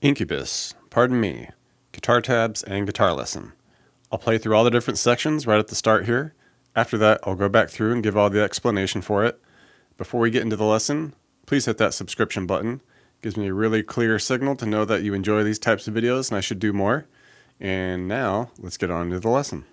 Incubus, pardon me, guitar tabs and guitar lesson. I'll play through all the different sections right at the start here. After that, I'll go back through and give all the explanation for it. Before we get into the lesson, please hit that subscription button. It gives me a really clear signal to know that you enjoy these types of videos and I should do more. And now, let's get on to the lesson.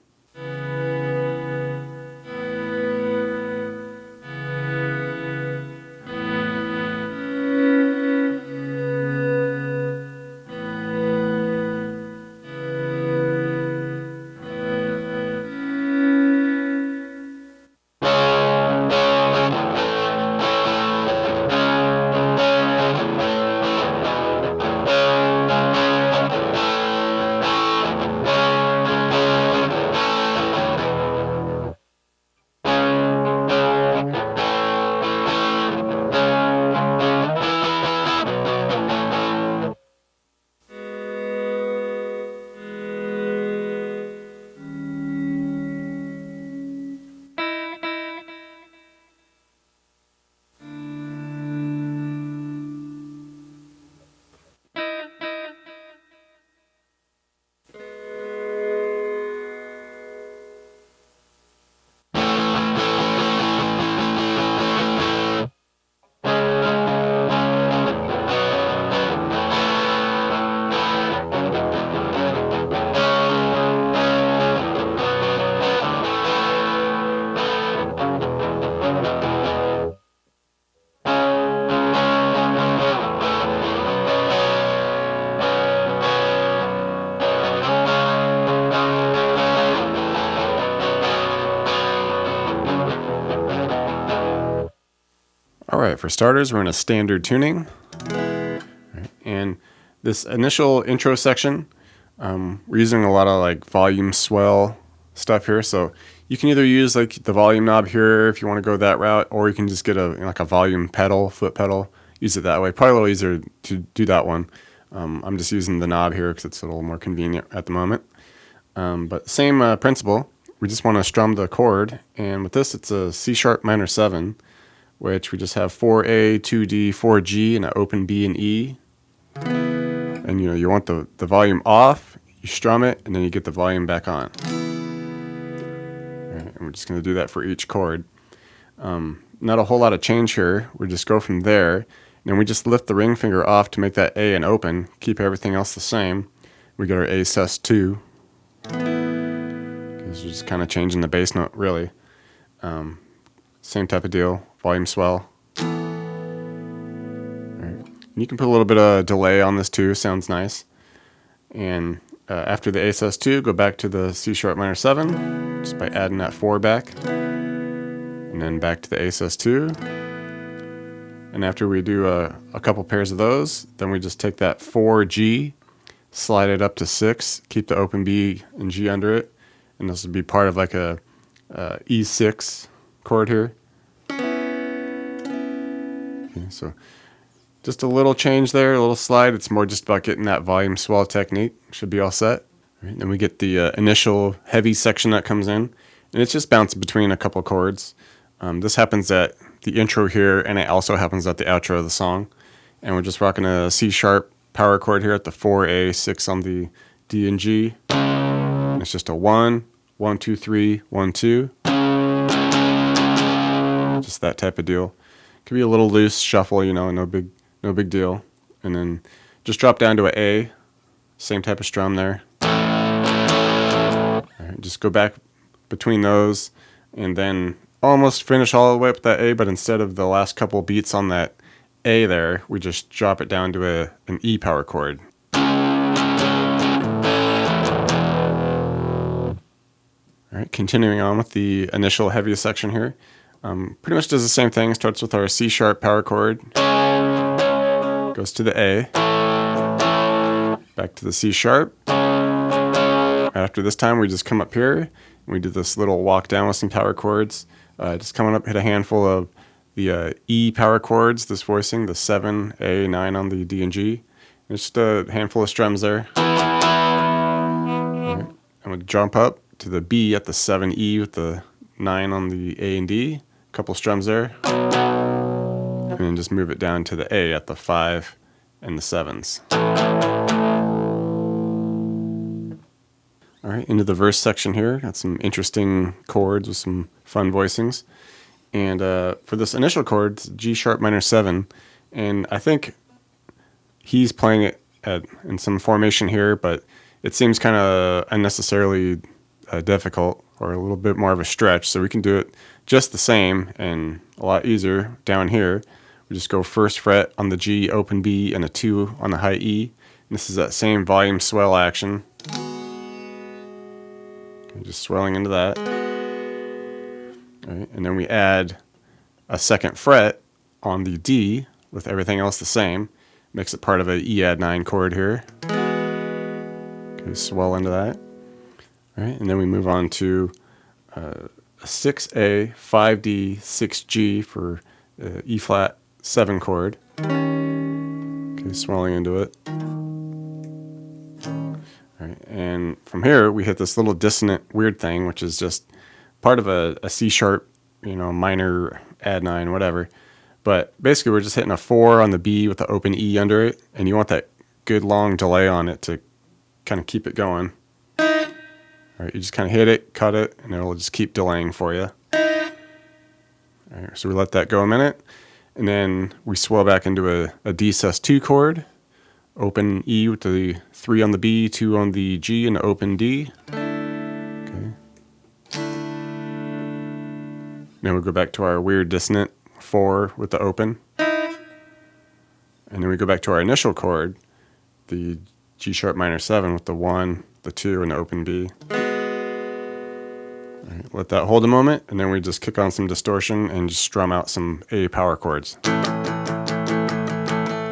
Alright, for starters, we're in a standard tuning. And this initial intro section, we're using a lot of like volume swell stuff here. So you can either use like the volume knob here if you want to go that route, or you can just get a volume pedal, foot pedal, use it that way. Probably a little easier to do that one. I'm just using the knob here because it's a little more convenient at the moment. But same principle. We just want to strum the chord, and with this it's a C sharp minor 7. Which we just have 4A, 2D, 4G, and an open B and E. And you want the volume off, you strum it, and then you get the volume back on. Right, and we're just going to do that for each chord. Not a whole lot of change here. We just go from there, and then we just lift the ring finger off to make that A an open, keep everything else the same. We get our A sus2. Because we're just kind of changing the bass note, really. Same type of deal. Volume swell. Right. You can put a little bit of delay on this too, sounds nice. And after the A sus2, go back to the C sharp minor 7, just by adding that 4 back. And then back to the A sus2. And after we do a couple pairs of those, then we just take that 4G, slide it up to 6, keep the open B and G under it. And this would be part of like a E6 chord here. Okay, so just a little change there, a little slide. It's more just about getting that volume swell technique. Should be all set. Right, then we get the initial heavy section that comes in, and it's just bouncing between a couple chords. This happens at the intro here, and it also happens at the outro of the song. And we're just rocking a C sharp power chord here at the 4A, 6 on the D and G. And it's just a 1, 1, 2, 3, 1, 2. Just that type of deal. Could be a little loose shuffle, no big deal. And then just drop down to an A, same type of strum there. All right, just go back between those, and then almost finish all the way up with that A. But instead of the last couple beats on that A there, we just drop it down to an E power chord. All right, continuing on with the initial heaviest section here. Pretty much does the same thing. Starts with our C sharp power chord, goes to the A, back to the C sharp. After this time, we just come up here and we do this little walk down with some power chords. Just coming up, hit a handful of the E power chords, this voicing, the 7, A, 9 on the D and G. And just a handful of strums there. Right. I'm going to jump up to the B at the 7 E with the 9 on the A and D. Couple strums there, and then just move it down to the A at the 5 and the 7s. All right, into the verse section here. Got some interesting chords with some fun voicings. And for this initial chord, it's G sharp minor 7, and I think he's playing it in some formation here, but it seems kind of unnecessarily difficult or a little bit more of a stretch, so we can do it just the same and a lot easier down here. We just go first fret on the G, open B, and a 2 on the high E. And this is that same volume swell action. Okay, just swelling into that. All right, and then we add a second fret on the D with everything else the same. Makes it part of a E add 9 chord here. Okay, swell into that. All right, and then we move on to a 6A, 5D, 6G for E flat 7 chord. Okay, swelling into it. All right, and from here we hit this little dissonant weird thing, which is just part of a C sharp, minor add 9, whatever. But basically we're just hitting a 4 on the B with the open E under it, and you want that good long delay on it to kind of keep it going. All right, you just kind of hit it, cut it, and it'll just keep delaying for you. All right, so we let that go a minute, and then we swell back into a D sus2 chord, open E with the 3 on the B, 2 on the G, and open D. Okay. Then we go back to our weird dissonant 4 with the open. And then we go back to our initial chord, the G sharp minor 7 with the 1, the 2, and the open B. All right, let that hold a moment, and then we just kick on some distortion and just strum out some A power chords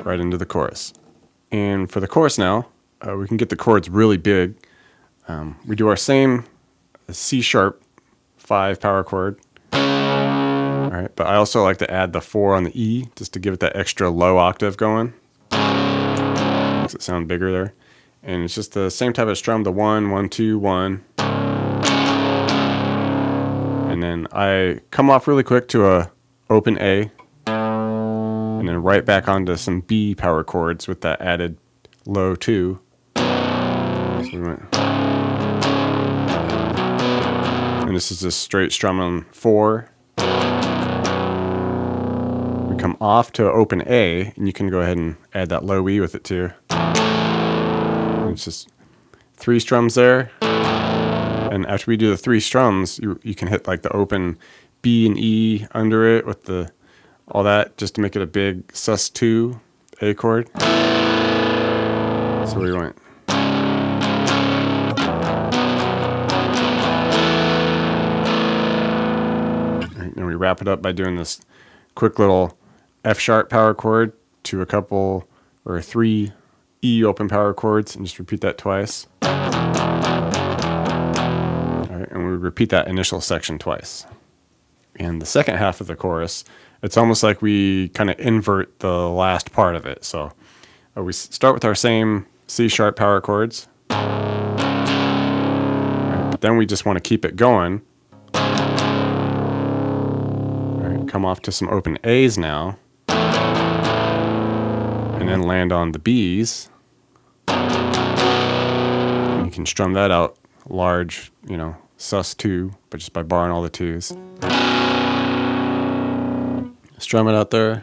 right into the chorus. And for the chorus now, we can get the chords really big. We do our same C sharp 5 power chord. All right, but I also like to add the 4 on the E just to give it that extra low octave going. Makes it sound bigger there. And it's just the same type of strum, the 1, 1, 2, 1. And then I come off really quick to a open A, and then right back onto some B power chords with that added low 2. So we went. And this is just straight strum on 4. We come off to open A, and you can go ahead and add that low E with it too. And it's just 3 strums there. And after we do the 3 strums, you can hit like the open B and E under it with all that just to make it a big sus2 A chord. So we went. And we wrap it up by doing this quick little F sharp power chord to a couple or 3 E open power chords, and just repeat that twice. And we repeat that initial section twice. And the second half of the chorus, it's almost like we kind of invert the last part of it. So we start with our same C sharp power chords. Right, but then we just want to keep it going. Right, come off to some open A's now. And then land on the B's. And you can strum that out large, sus2, but just by barring all the 2s. Strum it out there.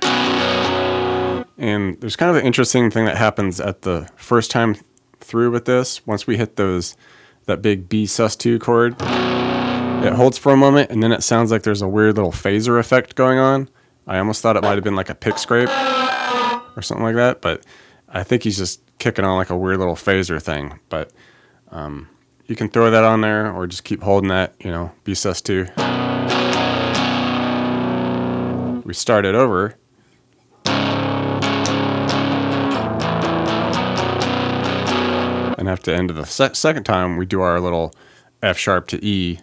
And there's kind of an interesting thing that happens at the first time through with this. Once we hit that big B sus2 chord, it holds for a moment, and then it sounds like there's a weird little phaser effect going on. I almost thought it might have been like a pick scrape or something like that, but I think he's just kicking on like a weird little phaser thing. But you can throw that on there, or just keep holding that, B sus2. We start it over. And after the end of the second time, we do our little F sharp to E